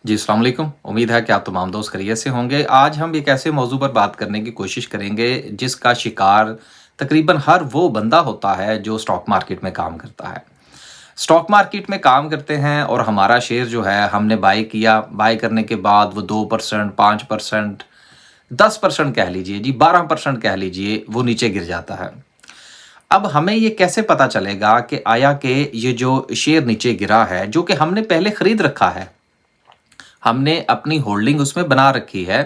जी, अस्सलाम वालेकुम। उम्मीद है कि आप तमाम दोस्त खैरियत से होंगे। आज हम एक ऐसे मौजू पर बात करने की कोशिश करेंगे जिसका शिकार तकरीबन हर वो बंदा होता है जो स्टॉक मार्केट में काम करता है। स्टॉक मार्केट में काम करते हैं और हमारा शेयर जो है हमने बाय किया, बाय करने के बाद वो 2%, 5%, 10% कह लीजिए जी, 12% कह लीजिए, वो नीचे गिर जाता है। अब हमें ये कैसे पता चलेगा कि आया कि ये जो शेयर नीचे गिरा है, जो कि हमने पहले खरीद रखा है, हमने अपनी होल्डिंग उसमें बना रखी है,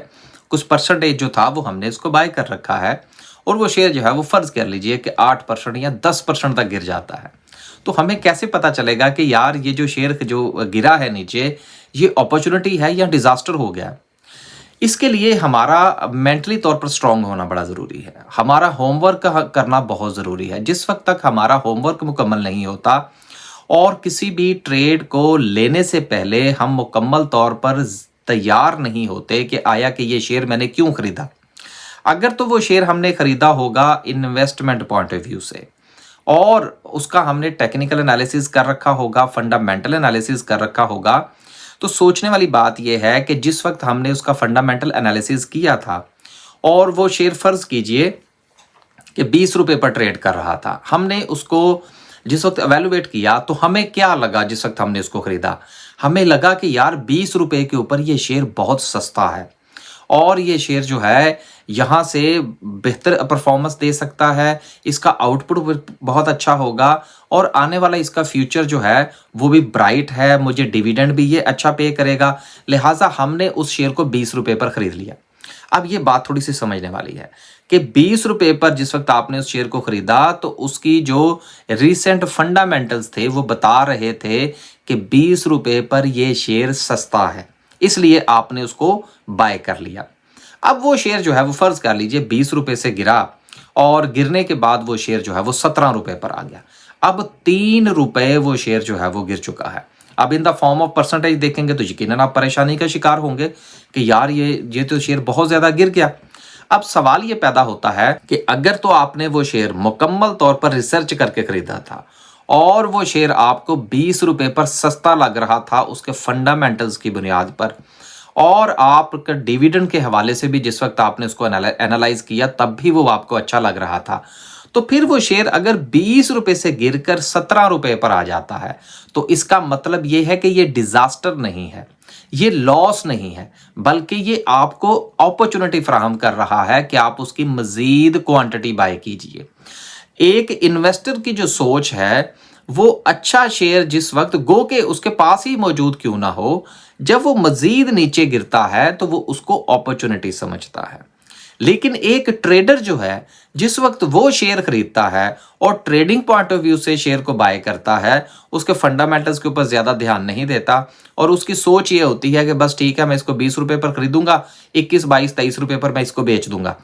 कुछ परसेंटेज जो था वो हमने इसको बाय कर रखा है और वो शेयर जो है वो फ़र्ज़ कर लीजिए कि 8% या 10% तक गिर जाता है। तो हमें कैसे पता चलेगा कि यार ये जो शेयर जो गिरा है नीचे, ये अपॉर्च्युनिटी है या डिज़ास्टर हो गया? इसके लिए हमारा मेंटली तौर पर स्ट्रांग होना बड़ा ज़रूरी है। हमारा होमवर्क करना बहुत ज़रूरी है। जिस वक़्त तक हमारा होमवर्क मुकम्मल नहीं होता और किसी भी ट्रेड को लेने से पहले हम मुकम्मल तौर पर तैयार नहीं होते कि आया कि ये शेयर मैंने क्यों खरीदा। अगर तो वो शेयर हमने खरीदा होगा इन्वेस्टमेंट पॉइंट ऑफ व्यू से और उसका हमने टेक्निकल एनालिसिस कर रखा होगा, फंडामेंटल एनालिसिस कर रखा होगा, तो सोचने वाली बात यह है कि जिस वक्त हमने उसका फंडामेंटल एनालिसिस किया था और वो शेयर फ़र्ज़ कीजिए कि 20 रुपए पर ट्रेड कर रहा था। हमने उसको जिस वक़्त इवैल्यूएट किया तो हमें क्या लगा जिस वक़्त हमने उसको खरीदा? हमें लगा कि यार 20 रुपए के ऊपर ये शेयर बहुत सस्ता है और ये शेयर जो है यहाँ से बेहतर परफ़ॉर्मेंस दे सकता है, इसका आउटपुट बहुत अच्छा होगा और आने वाला इसका फ्यूचर जो है वो भी ब्राइट है, मुझे डिविडेंड भी ये अच्छा पे करेगा। लिहाज़ा हमने उस शेयर को 20 रुपए पर खरीद लिया। अब ये बात थोड़ी-सी समझने वाली है कि 20 रुपए पर जिस वक़्त आपने उस शेयर को खरीदा तो उसकी जो रीसेंट फंडामेंटल्स थे वो बता रहे थे कि 20 रुपए पर ये शेयर सस्ता है, इसलिए आपने उसको बाय कर लिया। अब वो शेयर जो है वो फ़र्ज़ कर लीजिए 20 रुपए से गिरा और गिरने के बाद वो शेयर जो है वो 17 रुपए पर आ गया। अब 3 रुपए वो शेयर जो है वो गिर चुका है। अब in the form of percentage देखेंगे तो यकीनन आप परेशानी का शिकार होंगे कि यार ये तो शेयर बहुत ज़्यादा गिर गया। अब सवाल ये पैदा होता है कि अगर तो आपने वो शेयर मुकम्मल तौर पर रिसर्च करके खरीदा था और वो शेयर आपको 20 रुपए पर सस्ता लग रहा था उसके फंडामेंटल्स की बुनियाद पर और आपका डिविडेंड के हवाले से भी जिस वक्त आपने उसको एनालाइज किया तब भी वो आपको अच्छा लग रहा था, तो फिर वो शेयर अगर 20 रुपए से गिरकर 17 रुपए पर आ जाता है तो इसका मतलब ये है कि ये डिजास्टर नहीं है, ये लॉस नहीं है, बल्कि ये आपको अपॉर्चुनिटी फराहम कर रहा है कि आप उसकी मजीद क्वांटिटी बाय कीजिए। एक इन्वेस्टर की जो सोच है वो अच्छा शेयर जिस वक्त गो के उसके पास ही मौजूद क्यों ना हो, जब वो मजीद नीचे गिरता है तो वो उसको अपॉर्चुनिटी समझता है। लेकिन एक ट्रेडर जो है जिस वक्त वो शेयर खरीदता है और ट्रेडिंग पॉइंट ऑफ व्यू से शेयर को बाय करता है, उसके फंडामेंटल्स के ऊपर ज्यादा ध्यान नहीं देता और उसकी सोच ये होती है कि बस ठीक है मैं इसको 20 रुपए पर खरीदूंगा, 21, 22, 23 रुपए पर मैं इसको बेच दूंगा।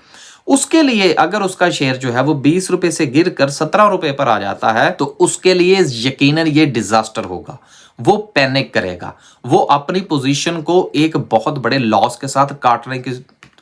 उसके लिए अगर उसका शेयर जो है वो 20 रुपए से गिर कर 17 रुपए पर आ जाता है तो उसके लिए यकीनन ये डिजास्टर होगा। वो पैनिक करेगा, वो अपनी पोजीशन को एक बहुत बड़े लॉस के साथ काटने की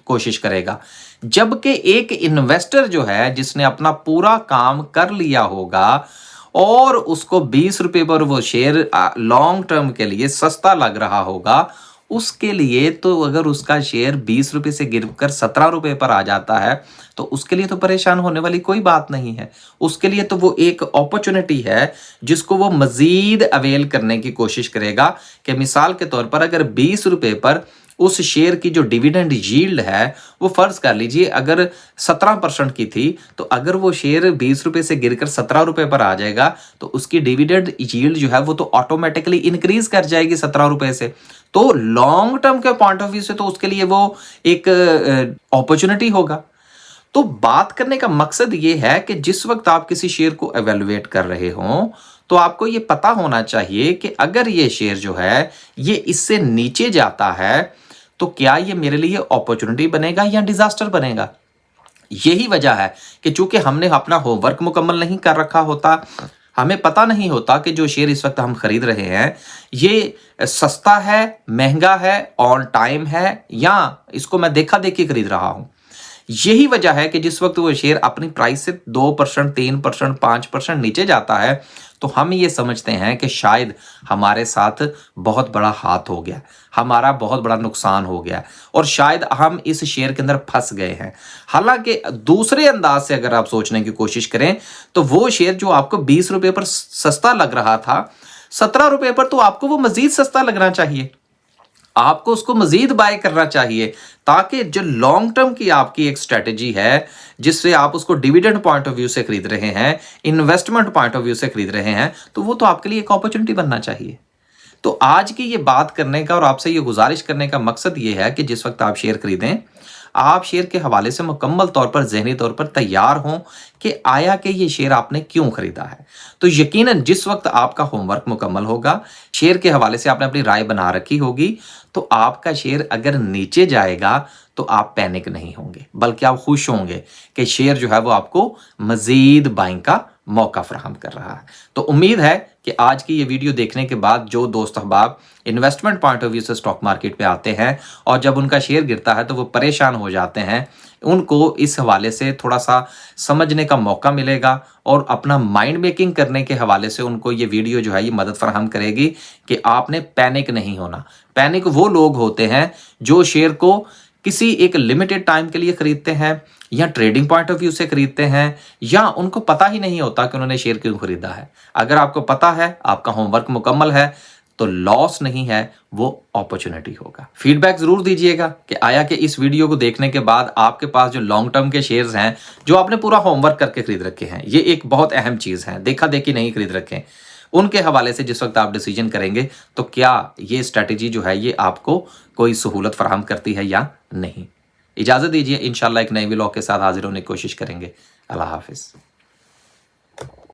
कोशिश करेगा। जबकि एक इन्वेस्टर जो है जिसने अपना पूरा काम कर लिया होगा और उसको 20 रुपए पर वो शेयर लॉन्ग टर्म के लिए सस्ता लग रहा होगा, उसके लिए तो अगर उसका शेयर 20 रुपए से गिरकर 17 रुपए पर आ जाता है तो उसके लिए तो परेशान होने वाली कोई बात नहीं है। उसके लिए तो वो एक अपॉर्चुनिटी है जिसको वो मजीद अवेल करने की कोशिश करेगा कि मिसाल के तौर पर अगर 20 रुपए पर उस शेयर की जो डिविडेंड यील्ड है वो फ़र्ज़ कर लीजिए अगर 17% की थी, तो अगर वो शेयर 20 रुपए से गिरकर 17 रुपए पर आ जाएगा तो उसकी डिविडेंड यील्ड जो है वो तो ऑटोमेटिकली इंक्रीज कर जाएगी 17 रुपए से। तो लॉन्ग टर्म के पॉइंट ऑफ व्यू से तो उसके लिए वो एक अपॉर्चुनिटी होगा। तो बात करने का मकसद ये है कि जिस वक्त आप किसी शेयर को एवेलुएट कर रहे हो तो आपको ये पता होना चाहिए कि अगर ये शेयर जो है ये इससे नीचे जाता है तो क्या ये मेरे लिए अपॉर्चुनिटी बनेगा या डिजास्टर बनेगा। यही वजह है कि चूंकि हमने अपना होमवर्क मुकम्मल नहीं कर रखा होता, हमें पता नहीं होता कि जो शेयर इस वक्त हम खरीद रहे हैं ये सस्ता है, महंगा है, ऑन टाइम है या इसको मैं देखा देखी खरीद रहा हूं। यही वजह है कि जिस वक्त वो शेयर अपनी प्राइस से 2%, 3%, 5% नीचे जाता है तो हम ये समझते हैं कि शायद हमारे साथ बहुत बड़ा हाथ हो गया, हमारा बहुत बड़ा नुकसान हो गया और शायद हम इस शेयर के अंदर फंस गए हैं। हालांकि दूसरे अंदाज से अगर आप सोचने की कोशिश करें तो वो शेयर जो आपको 20 रुपए पर सस्ता लग रहा था, 17 रुपए पर तो आपको वो मजीद सस्ता लगना चाहिए, आपको उसको मजीद बाय करना चाहिए, ताकि जो लॉन्ग टर्म की आपकी एक स्ट्रेटेजी है जिससे आप उसको डिविडेंड पॉइंट ऑफ व्यू से खरीद रहे हैं, इन्वेस्टमेंट पॉइंट ऑफ व्यू से खरीद रहे हैं, तो वो तो आपके लिए एक अपॉर्चुनिटी बनना चाहिए। तो आज की ये बात करने का और आपसे ये गुजारिश करने का मकसद ये है कि जिस वक्त आप शेयर खरीदें, आप शेयर के हवाले से मुकम्मल तौर पर ज़हनी तौर पर तैयार हों कि आया कि ये शेयर आपने क्यों खरीदा है। तो यकीनन जिस वक्त आपका होमवर्क मुकम्मल होगा, शेयर के हवाले से आपने अपनी राय बना रखी होगी, तो आपका शेयर अगर नीचे जाएगा तो आप पैनिक नहीं होंगे, बल्कि आप खुश होंगे कि शेयर जो है वो आपको मज़ीद बाइंग का मौका फराहम कर रहा है। तो उम्मीद है कि आज की ये वीडियो देखने के बाद जो दोस्त अहबाब इन्वेस्टमेंट पॉइंट ऑफ व्यू से स्टॉक मार्केट पे आते हैं और जब उनका शेयर गिरता है तो वो परेशान हो जाते हैं, उनको इस हवाले से थोड़ा सा समझने का मौका मिलेगा और अपना माइंड मेकिंग करने के हवाले से उनको ये वीडियो जो है ये मदद फराहम करेगी कि आपने पैनिक नहीं होना। पैनिक वो लोग होते हैं जो शेयर को किसी एक लिमिटेड टाइम के लिए खरीदते हैं या ट्रेडिंग पॉइंट ऑफ व्यू से खरीदते हैं, या उनको पता ही नहीं होता कि उन्होंने शेयर क्यों खरीदा है। अगर आपको पता है, आपका होमवर्क मुकम्मल है, तो लॉस नहीं है, वो अपॉर्चुनिटी होगा। फीडबैक जरूर दीजिएगा कि आया कि इस वीडियो को देखने के बाद आपके पास जो लॉन्ग टर्म के शेयर्स हैं जो आपने पूरा होमवर्क करके खरीद रखे हैं, ये एक बहुत अहम चीज़ है, देखा देखी नहीं खरीद रखे, उनके हवाले से जिस वक्त आप डिसीजन करेंगे तो क्या ये स्ट्रैटेजी जो है ये आपको कोई सहूलत फराहम करती है या नहीं। इजाज़त दीजिए, इंशाल्लाह एक नए व्लॉग के साथ हाजिर होने की कोशिश करेंगे। अल्लाह हाफिज़।